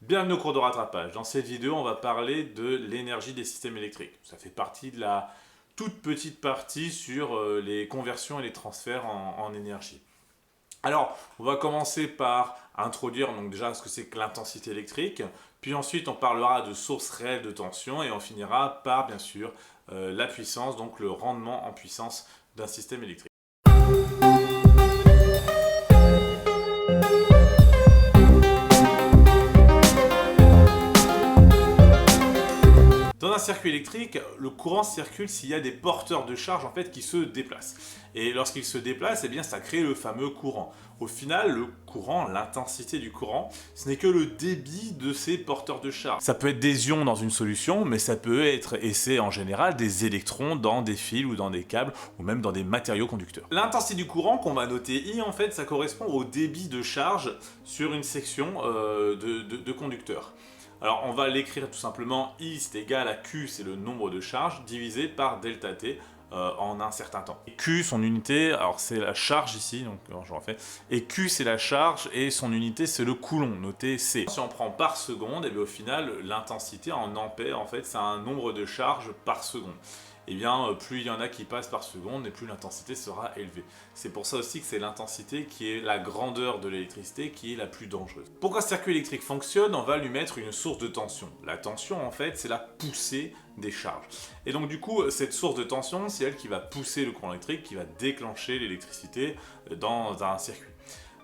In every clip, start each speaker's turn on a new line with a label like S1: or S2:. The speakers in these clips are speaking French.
S1: Bienvenue au cours de rattrapage. Dans cette vidéo, on va parler de l'énergie des systèmes électriques. Ça fait partie de la toute petite partie sur les conversions et les transferts en énergie. Alors, on va commencer par introduire donc déjà ce que c'est que l'intensité électrique, puis ensuite on parlera de sources réelles de tension et on finira par bien sûr la puissance, donc le rendement en puissance d'un système électrique. Dans un circuit électrique, le courant circule s'il y a des porteurs de charge en fait qui se déplacent. Et lorsqu'ils se déplacent, eh bien, ça crée le fameux courant. Au final, le courant, l'intensité du courant, ce n'est que le débit de ces porteurs de charge. Ça peut être des ions dans une solution, mais ça peut être, et c'est en général, des électrons dans des fils ou dans des câbles, ou même dans des matériaux conducteurs. L'intensité du courant, qu'on va noter I, en fait, ça correspond au débit de charge sur une section de conducteurs. Alors on va l'écrire tout simplement, I c'est égal à Q, c'est le nombre de charges, divisé par delta T en un certain temps. Et Q, son unité, alors c'est la charge ici, donc je refais, et Q c'est la charge et son unité c'est le coulomb, noté C. Si on prend par seconde, et bien au final l'intensité en ampères, en fait c'est un nombre de charges par seconde. Et bien plus il y en a qui passent par seconde et plus l'intensité sera élevée. C'est pour ça aussi que c'est l'intensité qui est la grandeur de l'électricité qui est la plus dangereuse. Pour qu'un circuit électrique fonctionne, on va lui mettre une source de tension. La tension en fait c'est la poussée des charges. Et donc du coup cette source de tension c'est elle qui va pousser le courant électrique, qui va déclencher l'électricité dans un circuit.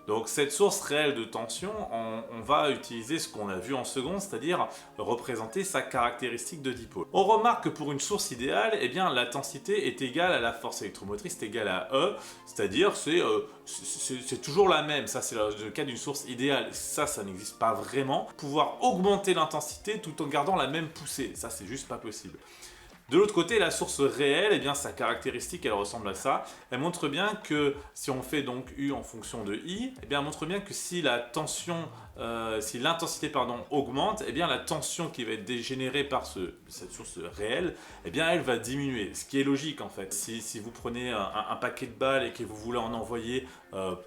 S1: Donc cette source réelle de tension, on va utiliser ce qu'on a vu en seconde, c'est-à-dire représenter sa caractéristique de dipôle. On remarque que pour une source idéale, eh bien l'intensité est égale à la force électromotrice, c'est égal à E, c'est-à-dire c'est toujours la même, ça c'est le cas d'une source idéale, ça n'existe pas vraiment. Pouvoir augmenter l'intensité tout en gardant la même poussée, ça c'est juste pas possible. De l'autre côté, la source réelle, eh bien, sa caractéristique, elle ressemble à ça. Elle montre bien que si on fait donc U en fonction de I, eh bien, elle montre bien que si la tension, si l'intensité augmente, eh bien, la tension qui va être générée par cette source réelle, eh bien, elle va diminuer. Ce qui est logique en fait. Si vous prenez un paquet de balles et que vous voulez en envoyer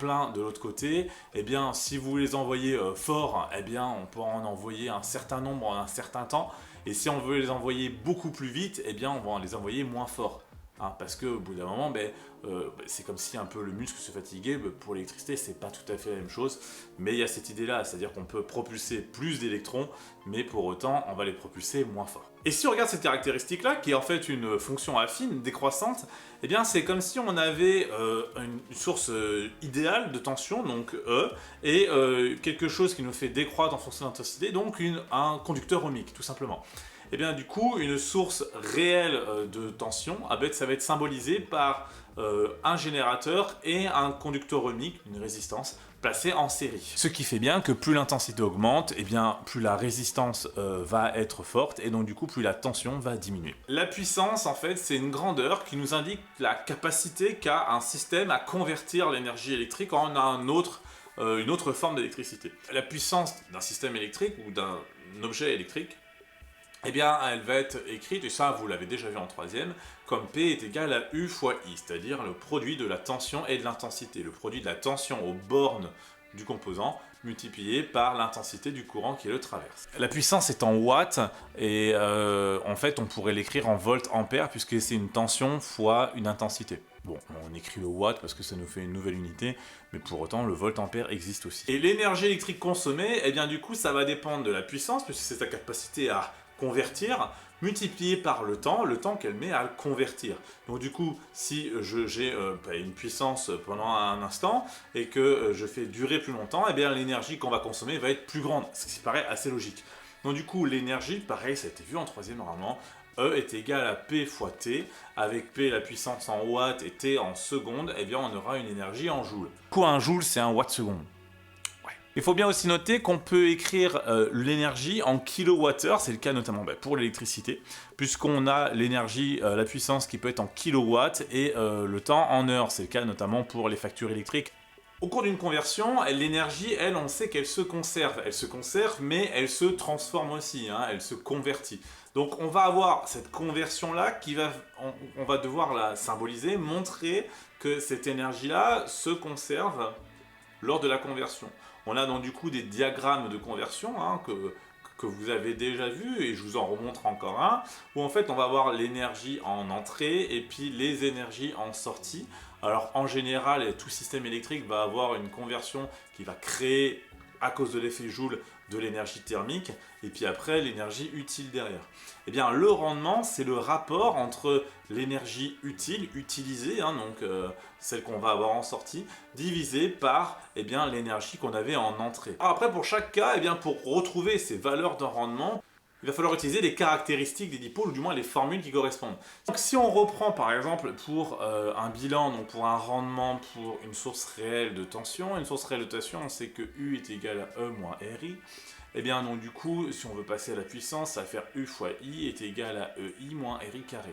S1: plein de l'autre côté, eh bien, si vous les envoyez fort, eh bien, on peut en envoyer un certain nombre en un certain temps. Et si on veut les envoyer beaucoup plus vite, eh bien on va les envoyer moins fort. Hein, parce qu'au bout d'un moment, c'est comme si un peu le muscle se fatiguait. Pour l'électricité, c'est pas tout à fait la même chose. Mais il y a cette idée-là, c'est-à-dire qu'on peut propulser plus d'électrons, mais pour autant, on va les propulser moins fort. Et si on regarde cette caractéristique-là, qui est en fait une fonction affine, décroissante, eh bien c'est comme si on avait une source idéale de tension, donc E, et quelque chose qui nous fait décroître en fonction de l'intensité, donc un conducteur ohmique, tout simplement. Et bien du coup, une source réelle de tension, ça va être symbolisé par un générateur et un conducteur ohmique, une résistance, placée en série. Ce qui fait bien que plus l'intensité augmente, et bien plus la résistance va être forte, et donc du coup plus la tension va diminuer. La puissance, en fait, c'est une grandeur qui nous indique la capacité qu'a un système à convertir l'énergie électrique en une autre forme d'électricité. La puissance d'un système électrique ou d'un objet électrique, eh bien, elle va être écrite, et ça vous l'avez déjà vu en troisième, comme P est égal à U fois I, c'est-à-dire le produit de la tension et de l'intensité, le produit de la tension aux bornes du composant multiplié par l'intensité du courant qui le traverse. La puissance est en watts, et en fait on pourrait l'écrire en volts-ampères, puisque c'est une tension fois une intensité. Bon, on écrit le watt parce que ça nous fait une nouvelle unité, mais pour autant le volt-ampère existe aussi. Et l'énergie électrique consommée, eh bien du coup ça va dépendre de la puissance, puisque c'est sa capacité à convertir, multiplié par le temps qu'elle met à le convertir. Donc du coup, si j'ai une puissance pendant un instant et que je fais durer plus longtemps, eh bien l'énergie qu'on va consommer va être plus grande, ce qui paraît assez logique. Donc du coup, l'énergie, pareil, ça a été vu en troisième normalement, E est égal à P fois T, avec P la puissance en watts et T en secondes, eh bien on aura une énergie en joules. Du coup, un joule, c'est un watt seconde. Il faut bien aussi noter qu'on peut écrire l'énergie en kilowattheure, c'est le cas notamment pour l'électricité, puisqu'on a l'énergie, la puissance qui peut être en kilowatts et le temps en heures, c'est le cas notamment pour les factures électriques. Au cours d'une conversion, l'énergie, elle, on sait qu'elle se conserve. Elle se conserve, mais elle se transforme aussi, hein, elle se convertit. Donc on va avoir cette conversion-là, on va devoir la symboliser, montrer que cette énergie-là se conserve lors de la conversion. On a donc du coup des diagrammes de conversion hein, que vous avez déjà vu, et je vous en remontre encore un, où en fait on va avoir l'énergie en entrée et puis les énergies en sortie. Alors en général, tout système électrique va avoir une conversion qui va créer, à cause de l'effet Joule, de l'énergie thermique, et puis après l'énergie utile derrière. Eh bien le rendement, c'est le rapport entre l'énergie utile, utilisée, hein, donc celle qu'on va avoir en sortie, divisée par l'énergie qu'on avait en entrée. Alors après, pour chaque cas, pour retrouver ces valeurs de rendement, il va falloir utiliser les caractéristiques des dipôles, ou du moins les formules qui correspondent. Donc si on reprend par exemple pour un bilan, donc pour un rendement pour une source réelle de tension, on sait que U est égal à E moins RI. Et bien donc du coup, si on veut passer à la puissance, ça va faire U fois I est égal à EI moins RI carré.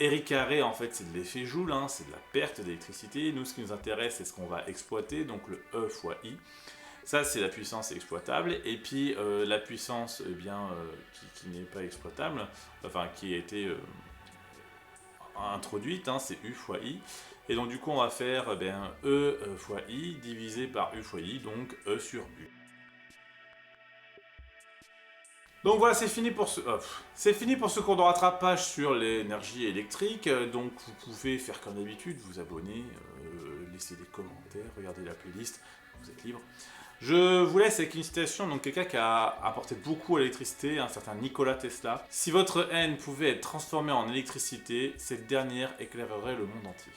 S1: RI carré, en fait, c'est de l'effet Joule, hein, c'est de la perte d'électricité. Nous, ce qui nous intéresse, c'est ce qu'on va exploiter, donc le E fois I. Ça, c'est la puissance exploitable. Et puis, la puissance qui n'est pas exploitable, enfin, qui a été introduite, hein, c'est U fois I. Et donc, du coup, on va faire E fois I divisé par U fois I, donc E sur U. Donc voilà, c'est fini pour ce cours de rattrapage sur l'énergie électrique. Donc vous pouvez faire comme d'habitude, vous abonner, laisser des commentaires, regarder la playlist, vous êtes libre. Je vous laisse avec une citation, donc quelqu'un qui a apporté beaucoup à l'électricité, un certain Nikola Tesla. Si votre haine pouvait être transformée en électricité, cette dernière éclairerait le monde entier.